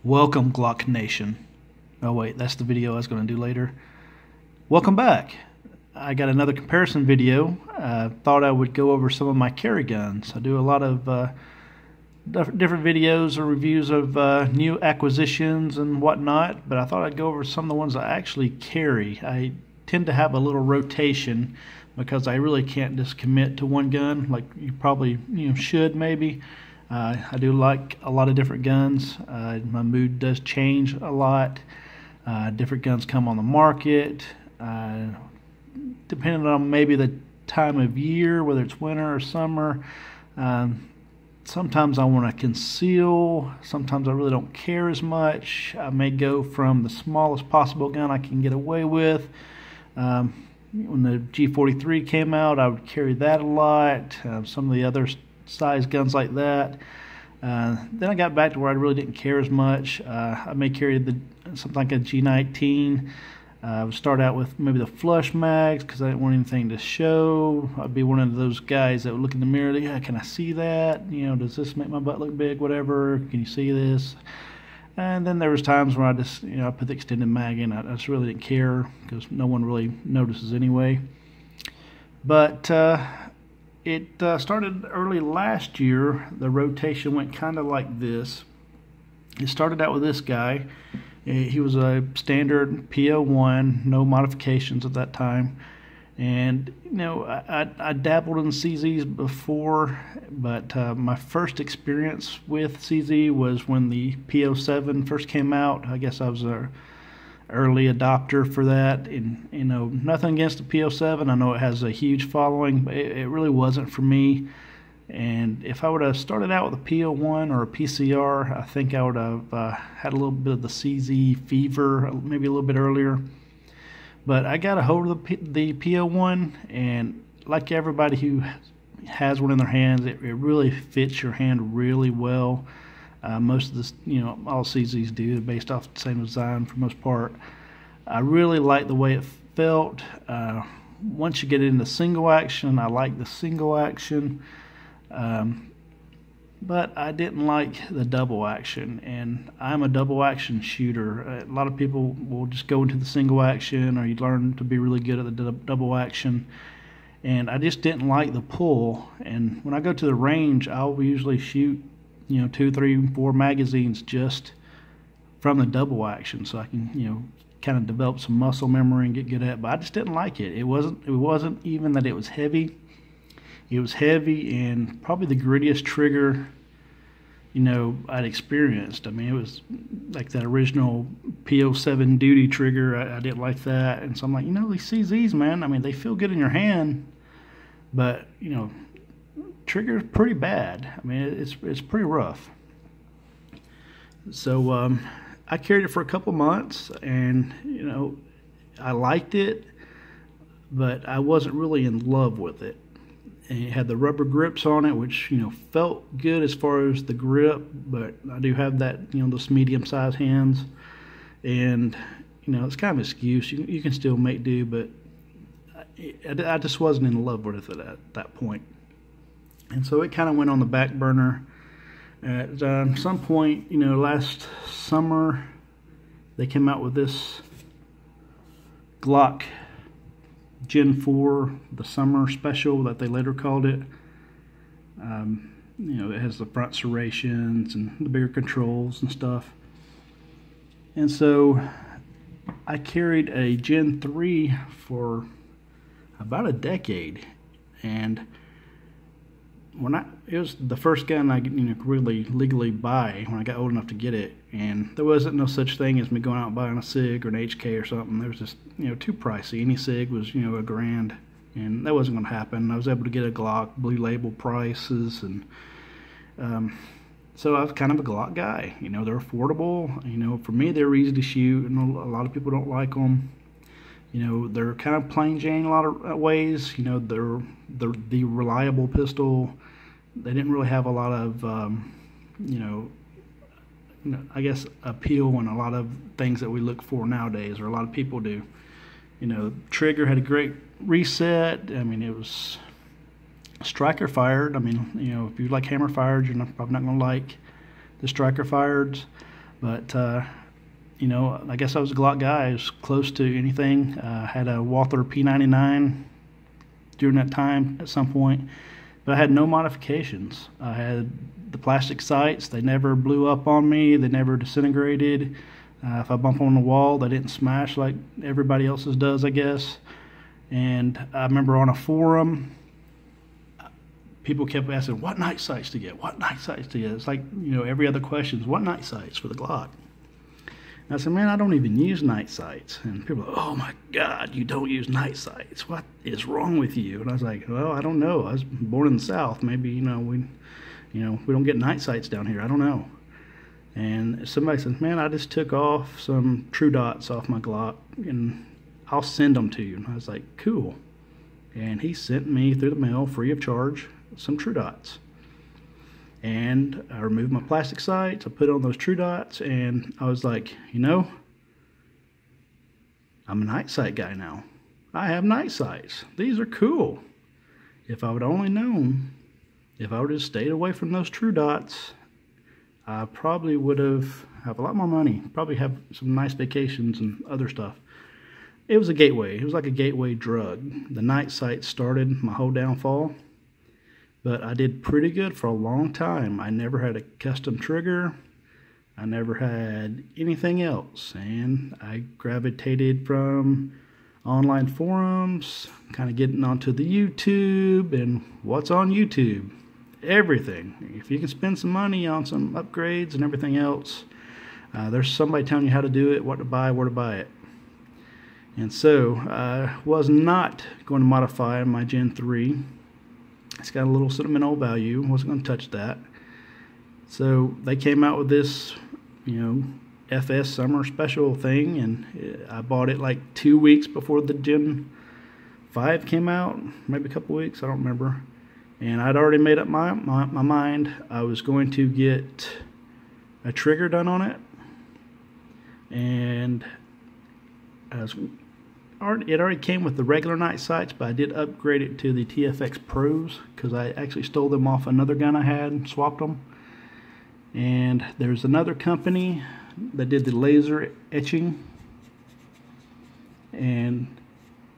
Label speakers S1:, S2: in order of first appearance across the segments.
S1: Welcome, GLOCK Nation. Oh wait, that's the video I was going to do later. Welcome back. I got another comparison video. Thought I would go over some of my carry guns. I do a lot of different videos or reviews of new acquisitions and whatnot, but I thought I'd go over some of the ones I actually carry. I tend to have a little rotation because I really can't just commit to one gun like you probably should maybe. I do like a lot of different guns. My mood does change a lot. Different guns come on the market, depending on maybe the time of year, whether it's winter or summer. Sometimes I want to conceal. Sometimes I really don't care as much. I may go from the smallest possible gun I can get away with. When the G43 came out, I would carry that a lot. Some of the other size guns like that. Then I got back to where I really didn't care as much. I may carry something like a G19. I would start out with maybe the flush mags because I didn't want anything to show. I'd be one of those guys that would look in the mirror. Yeah, can I see that? Does this make my butt look big? Whatever. Can you see this? And then there was times where I just, I put the extended mag in. I just really didn't care because no one really notices anyway. But it started early last year. The rotation went kind of like this. It started out with this guy. He was a standard P01, no modifications at that time. And I dabbled in CZs before, but my first experience with CZ was when the P07 first came out. I guess I was a early adopter for that, and nothing against the P07. I know it has a huge following, but it really wasn't for me. And if I would have started out with a P01 or a PCR, I think I would have had a little bit of the CZ fever, maybe a little bit earlier. But I got a hold of the P01, and like everybody who has one in their hands, it really fits your hand really well. Most of this, all CZs do, based off the same design for the most part. I really like the way it felt. Once you get into single action, I like the single action. But I didn't like the double action, and I'm a double action shooter. A lot of people will just go into the single action, or you learn to be really good at the double action. And I just didn't like the pull. And when I go to the range, I'll usually shoot 2, 3, 4 magazines just from the double action, so I can kind of develop some muscle memory and get good at it. But I just didn't like it. It wasn't even that it was heavy. It was heavy and probably the grittiest trigger I'd experienced. I mean, it was like that original P07 duty trigger. I didn't like that. And so I'm like, these CZs, man, I mean, they feel good in your hand, but trigger is pretty bad. I mean, it's pretty rough. So I carried it for a couple months, and I liked it, but I wasn't really in love with it. And it had the rubber grips on it, which felt good as far as the grip, but I do have that those medium-sized hands, and it's kind of an excuse. You can still make do, but I just wasn't in love with it at that point. And so it kind of went on the back burner. At some point, last summer, they came out with this GLOCK Gen 4, the summer special that they later called it. It has the front serrations and the bigger controls and stuff. And so I carried a Gen 3 for about a decade, and it was the first gun I could really legally buy when I got old enough to get it, and there wasn't no such thing as me going out and buying a SIG or an HK or something. There was just too pricey. Any SIG was $1,000, and that wasn't going to happen. I was able to get a GLOCK, blue label prices, and so I was kind of a GLOCK guy. They're affordable. For me, they're easy to shoot, and a lot of people don't like them. They're kind of plain Jane a lot of ways. They're the reliable pistol. They didn't really have a lot of, I guess, appeal and a lot of things that we look for nowadays, or a lot of people do. Trigger had a great reset. I mean, it was striker fired. I mean, if you like hammer fired, you're probably not going to like the striker fired. But you know, I guess I was a Glock guy. I was close to anything. Had a Walther P99 during that time at some point, but I had no modifications. I had the plastic sights. They never blew up on me. They never disintegrated. If I bump on the wall, they didn't smash like everybody else's does, I guess. And I remember on a forum, people kept asking, what night sights to get? What night sights to get? It's like, you know, every other question is, what night sights for the Glock? And I said, man, I don't even use night sights. And people are like, oh my God, you don't use night sights. What is wrong with you? And I was like, well, I don't know. I was born in the South. Maybe, we don't get night sights down here. I don't know. And somebody said, man, I just took off some True Dots off my Glock, and I'll send them to you. And I was like, cool. And he sent me through the mail, free of charge, some True Dots. And I removed my plastic sights, I put on those True Dots, and I was like, I'm a night sight guy now. I have night sights. These are cool. If I would only known, if I would have stayed away from those True Dots, I probably would have a lot more money, probably have some nice vacations and other stuff. It was a gateway. It was like a gateway drug. The night sight started my whole downfall, but I did pretty good for a long time. I never had a custom trigger. I never had anything else, and I gravitated from online forums, kind of getting onto the YouTube, and what's on YouTube? Everything. If you can spend some money on some upgrades and everything else, there's somebody telling you how to do it, what to buy, where to buy it. And so I was not going to modify my Gen 3. It's got a little sentimental value. Wasn't going to touch that. So they came out with this, FS summer special thing, and I bought it like 2 weeks before the Gen 5 came out, maybe a couple weeks, I don't remember. And I'd already made up my mind. I was going to get a trigger done on it, and it already came with the regular night sights, but I did upgrade it to the TFX Pros because I actually stole them off another gun I had and swapped them. And there's another company that did the laser etching, and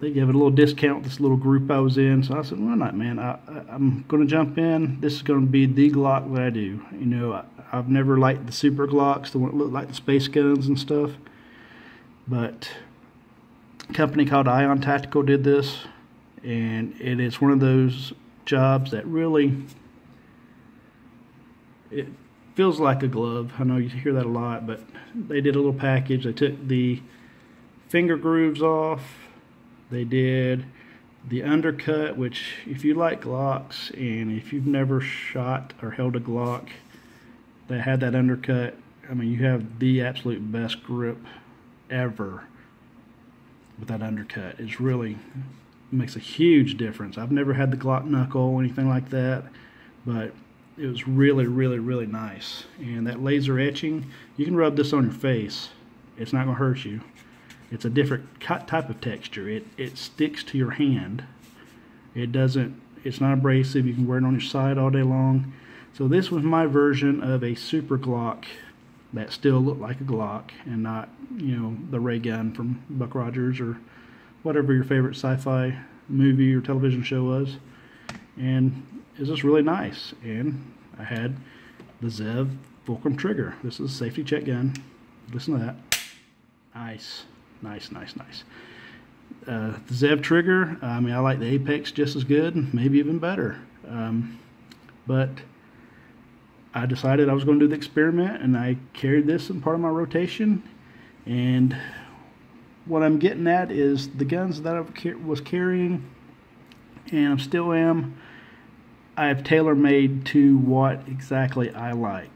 S1: they gave it a little discount, this little group I was in. So I said, why not, man? I'm going to jump in. This is going to be the Glock that I do. I've never liked the super Glocks, the one that look like the space guns and stuff. But a company called Ion Tactical did this, and it is one of those jobs that really, it feels like a glove. I know you hear that a lot, but they did a little package. They took the finger grooves off. They did the undercut, which if you like Glocks and if you've never shot or held a Glock that had that undercut, I mean, you have the absolute best grip ever with that undercut. It's really makes a huge difference. I've never had the Glock knuckle or anything like that, but it was really, really, really nice. And that laser etching, you can rub this on your face. It's not going to hurt you. It's a different type of texture. It sticks to your hand. It's not abrasive. You can wear it on your side all day long. So this was my version of a super Glock that still looked like a Glock and not, the ray gun from Buck Rogers or whatever your favorite sci-fi movie or television show was. And it was just really nice. And I had the Zev Fulcrum trigger. This is a safety check gun. Listen to that. Nice. Nice, nice, nice. The Zev trigger, I mean, I like the Apex just as good, maybe even better. But I decided I was going to do the experiment, and I carried this in part of my rotation. And what I'm getting at is the guns that I was carrying, and I still am, I have tailor-made to what exactly I like.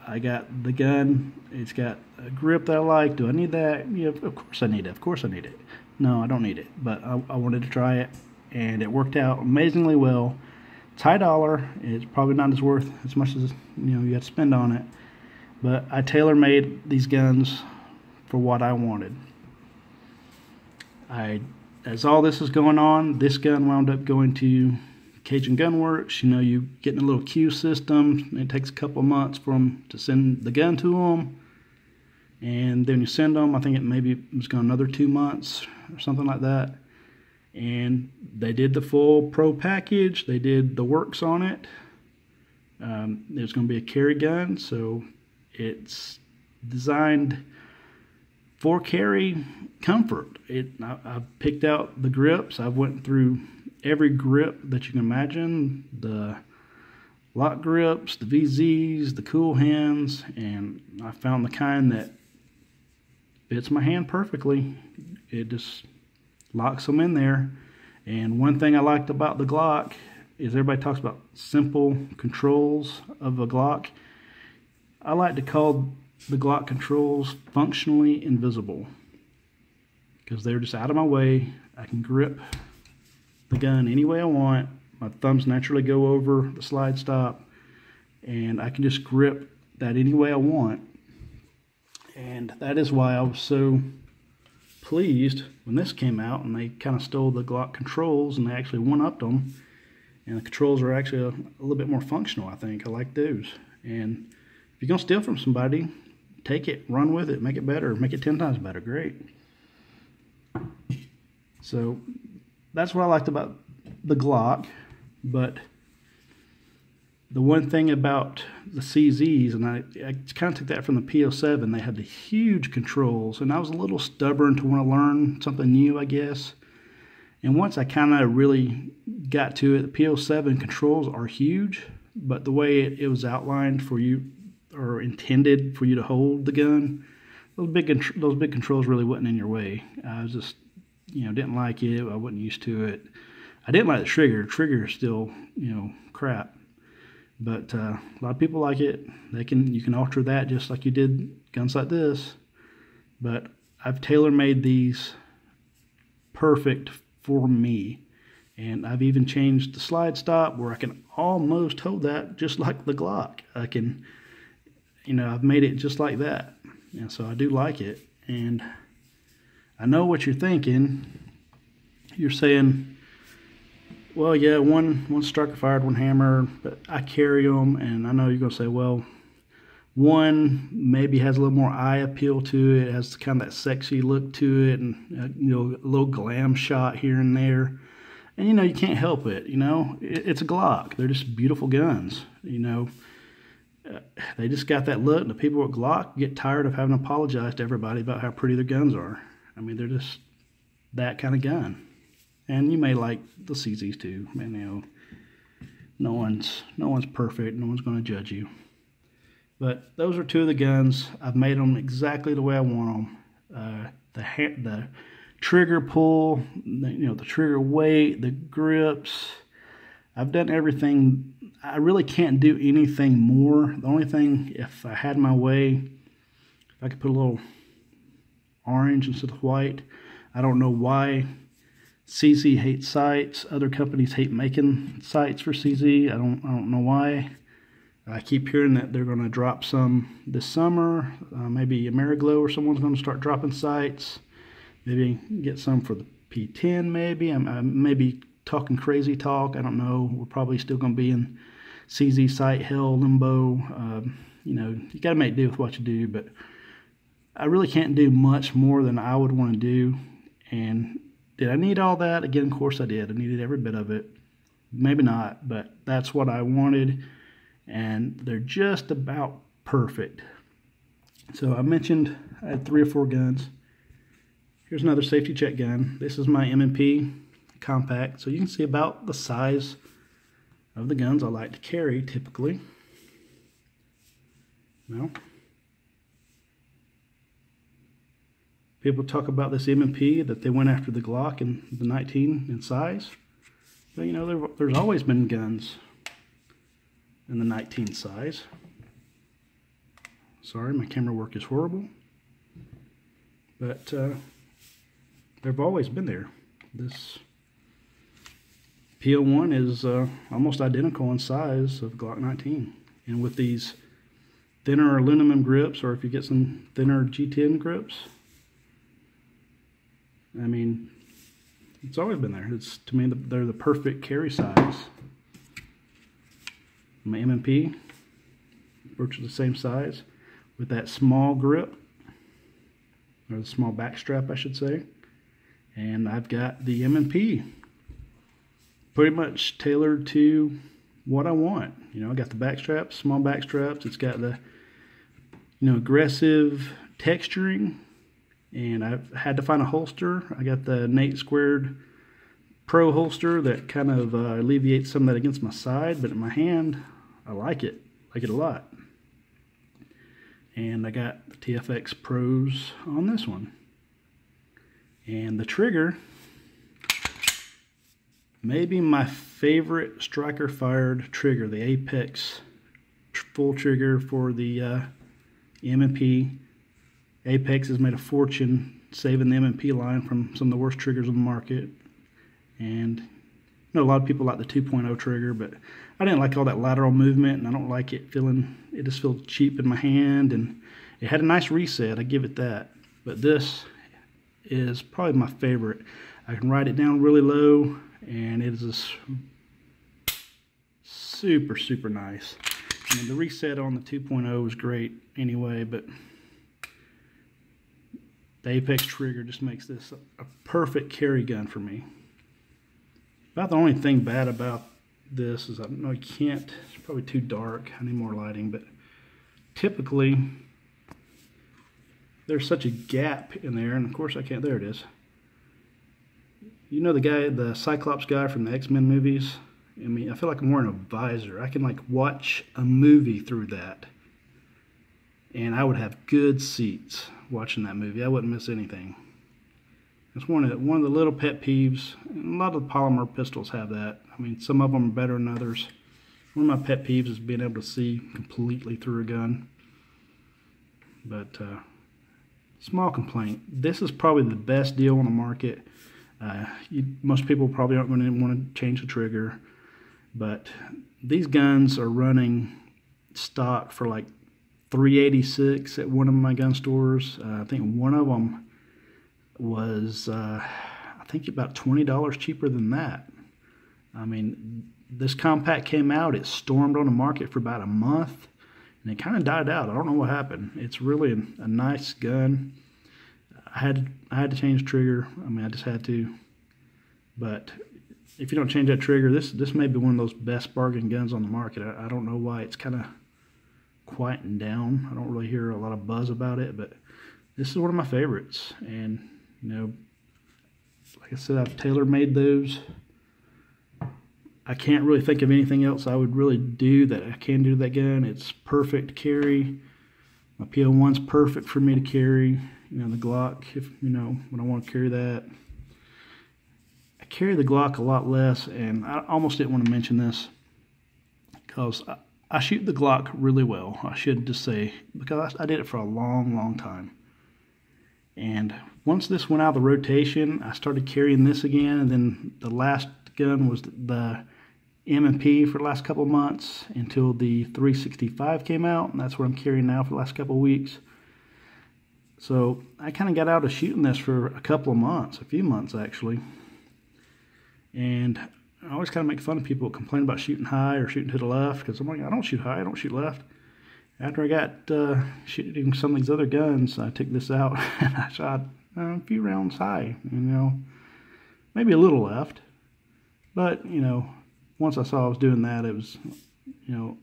S1: I got the gun, it's got a grip that I like. Do I need that? Yeah, of course I need it. Of course I need it. No, I don't need it, but I wanted to try it, and it worked out amazingly well. It's high dollar. It's probably not worth as much as you have to spend on it, but I tailor-made these guns for what I wanted. As all this is going on, this gun wound up going to Cajun Gunworks. You getting a little queue system. It takes a couple of months for them to send the gun to them. And then you send them, I think it maybe was gone another 2 months or something like that. And they did the full pro package. They did the works on it. There's going to be a carry gun, so it's designed for carry comfort. I've picked out the grips. I've went through every grip that you can imagine, the lock grips, the VZs, the cool hands, and I found the kind that fits my hand perfectly. It just locks them in there. And one thing I liked about the GLOCK is everybody talks about simple controls of a GLOCK. I like to call the GLOCK controls functionally invisible, because they're just out of my way. I can grip the gun any way I want. My thumbs naturally go over the slide stop, and I can just grip that any way I want. And that is why I was so pleased when this came out and they kind of stole the GLOCK controls and they actually one-upped them, and the controls are actually a little bit more functional. I think I like those. And if you're gonna steal from somebody, take it, run with it, make it better, make it 10 times better. Great. So that's what I liked about the GLOCK. But the one thing about the CZs, and I kind of took that from the P07, they had the huge controls, and I was a little stubborn to want to learn something new, I guess. And once I kind of really got to it, the P07 controls are huge, but the way it was outlined for you, or intended for you to hold the gun, those big controls really wasn't in your way. I was just, didn't like it. I wasn't used to it. I didn't like the trigger. Trigger is still, crap. But a lot of people like it. You can alter that just like you did guns like this. But I've tailor-made these perfect for me. And I've even changed the slide stop where I can almost hold that just like the GLOCK. I can, I've made it just like that. And so I do like it. And I know what you're thinking. You're saying, well, yeah, one striker fired, one hammer, but I carry them, and I know you're going to say, well, one maybe has a little more eye appeal to it, has kind of that sexy look to it, and a little glam shot here and there. And, you can't help it, It's a GLOCK. They're just beautiful guns, They just got that look, and the people at GLOCK get tired of having to apologize to everybody about how pretty their guns are. I mean, they're just that kind of gun. And you may like the CZs too. Man, no one's perfect. No one's going to judge you. But those are two of the guns. I've made them exactly the way I want them. The trigger pull, the trigger weight, the grips. I've done everything. I really can't do anything more. The only thing, if I had my way, if I could put a little orange instead of white. I don't know why CZ hates sights. Other companies hate making sights for CZ. I don't know why. I keep hearing that they're going to drop some this summer. Maybe Ameriglow or someone's going to start dropping sights. Maybe get some for the P10 maybe. I may be talking crazy talk. I don't know. We're probably still going to be in CZ sight hell limbo. You got to make do with what you do, but I really can't do much more than I would want to do. And did I need all that? Again, of course I did. I needed every bit of it. Maybe not, but that's what I wanted. And they're just about perfect. So I mentioned I had 3 or 4 guns. Here's another safety check gun. This is my M&P compact. So you can see about the size of the guns I like to carry typically. Well, people talk about this M&P, that they went after the GLOCK and the 19 in size. But there's always been guns in the 19 size. Sorry, my camera work is horrible. But they've always been there. This P01 is almost identical in size of GLOCK 19. And with these thinner aluminum grips, or if you get some thinner G10 grips, I mean, it's always been there. To me, they're the perfect carry size. My M&P, virtually the same size, with that small grip. or the small back strap, I should say. And I've got the M&P pretty much tailored to what I want. You know, I got the back straps, small back straps. It's got the, you know, aggressive texturing, and I've had to find a holster. I got the Nate Squared Pro holster that kind of alleviates some of that against my side, but in my hand, I like it a lot. And I got the TFX Pros on this one. And the trigger, maybe my favorite striker fired trigger, the Apex full trigger for the M&P. Apex has made a fortune saving the M&P line from some of the worst triggers on the market. And I know a lot of people like the 2.0 trigger, but I didn't like all that lateral movement, and I don't like it feeling, it just feels cheap in my hand, and it had a nice reset, I give it that. But this is probably my favorite. I can ride it down really low, and it is just super, super nice. I mean, the reset on the 2.0 was great anyway, but the Apex trigger just makes this a perfect carry gun for me. About the only thing bad about this is I know I can't, it's probably too dark, I need more lighting, but typically there's such a gap in there, and of course I can't, there it is. You know the guy, the Cyclops guy from the X-Men movies? I mean, I feel like I'm wearing a visor. I can like watch a movie through that, and I would have good seats watching that movie. I wouldn't miss anything. It's one of the little pet peeves, and a lot of the polymer pistols have that. I mean, some of them are better than others. One of my pet peeves is being able to see completely through a gun. But small complaint. This is probably the best deal on the market. Most people probably aren't going to want to change the trigger, but these guns are running stock for like $386 at one of my gun stores. I think one of them was I think about $20 cheaper than that. I mean, this compact came out, it stormed on the market for about a month, and it kind of died out. I don't know what happened. It's really a nice gun. I had to change the trigger. I mean, I just had to. But if you don't change that trigger, this may be one of those best bargain guns on the market. I don't know why it's kind of quieting down. I don't really hear a lot of buzz about it, but this is one of my favorites. And you know, like I said, I've tailor-made those. I can't really think of anything else I would really do that I can do to that gun. It's perfect to carry. My P01's perfect for me to carry. You know, the GLOCK, if you know, when I want to carry that. I carry the GLOCK a lot less, and I almost didn't want to mention this because I shoot the GLOCK really well. I should just say, because I did it for a long, long time. And once this went out of the rotation, I started carrying this again, and then the last gun was the M&P for the last couple of months until the 365 came out, and that's what I'm carrying now for the last couple of weeks. So I kind of got out of shooting this for a couple of months, a few months actually. And I always kind of make fun of people who complain about shooting high or shooting to the left, because I'm like, I don't shoot high, I don't shoot left. After I got shooting some of these other guns, I took this out and I shot a few rounds high, you know, maybe a little left. But, you know, once I saw I was doing that, it was, you know,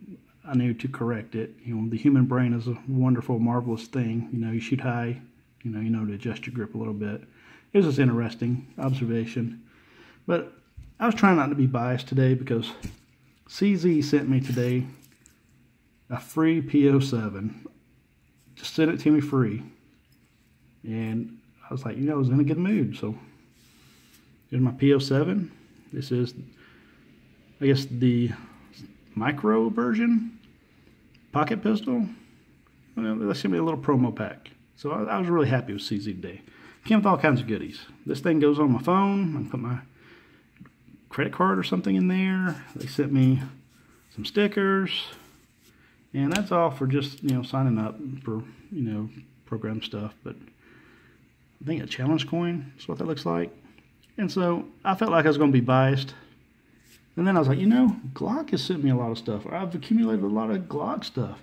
S1: I knew to correct it. You know, the human brain is a wonderful, marvelous thing. You know, you shoot high, you know to adjust your grip a little bit. It was just interesting observation. But I was trying not to be biased today because CZ sent me today a free P07. Just sent it to me free. And I was like, you know, I was in a good mood. So here's my P07. This is, I guess, the micro version pocket pistol. Well, they sent me a little promo pack. So I was really happy with CZ today. Came with all kinds of goodies. This thing goes on my phone. I can put my credit card or something in there. They sent me some stickers. And that's all for just, you know, signing up for, you know, program stuff. But I think a challenge coin is what that looks like. And so I felt like I was going to be biased. And then I was like, you know, GLOCK has sent me a lot of stuff. I've accumulated a lot of GLOCK stuff.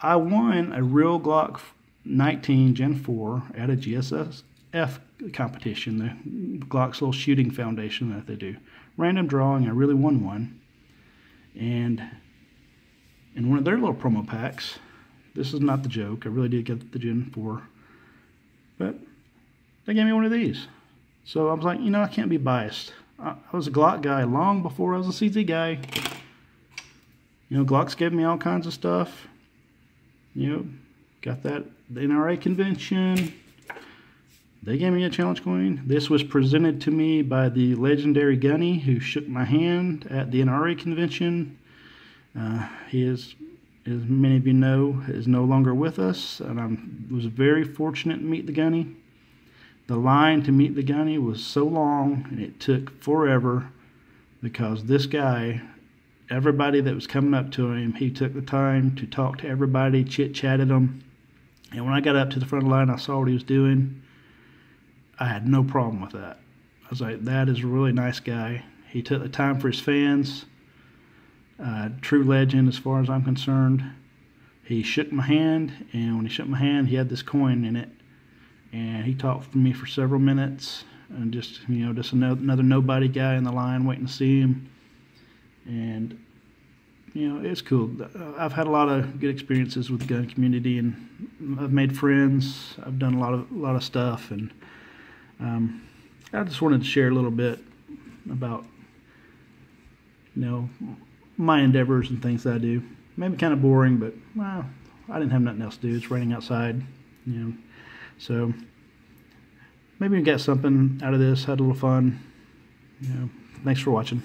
S1: I won a real GLOCK 19 Gen 4 at a GSF competition, the GLOCK's little shooting foundation that they do. Random drawing, I really won one. And in one of their little promo packs, this is not the joke, I really did get the Gen 4, but they gave me one of these. So I was like, you know, I can't be biased. I was a GLOCK guy long before I was a CZ guy. You know, GLOCK's gave me all kinds of stuff. You know, got that, the NRA convention. They gave me a challenge coin. This was presented to me by the legendary Gunny who shook my hand at the NRA convention. He is, as many of you know, is no longer with us, and I was very fortunate to meet the Gunny. The line to meet the Gunny was so long, and it took forever, because this guy, everybody that was coming up to him, he took the time to talk to everybody, chit-chatted them. And when I got up to the front of the line, I saw what he was doing. I had no problem with that. I was like, that is a really nice guy. He took the time for his fans. True legend as far as I'm concerned. He shook my hand, and when he shook my hand, he had this coin in it. And he talked to me for several minutes, and just, you know, just another nobody guy in the line waiting to see him. And, you know, it's cool. I've had a lot of good experiences with the gun community, and I've made friends. I've done a lot of stuff, and I just wanted to share a little bit about, you know, my endeavors and things that I do. Maybe kind of boring, but well, I didn't have nothing else to do. It's raining outside, you know. So maybe you got something out of this, had a little fun. You know, thanks for watching.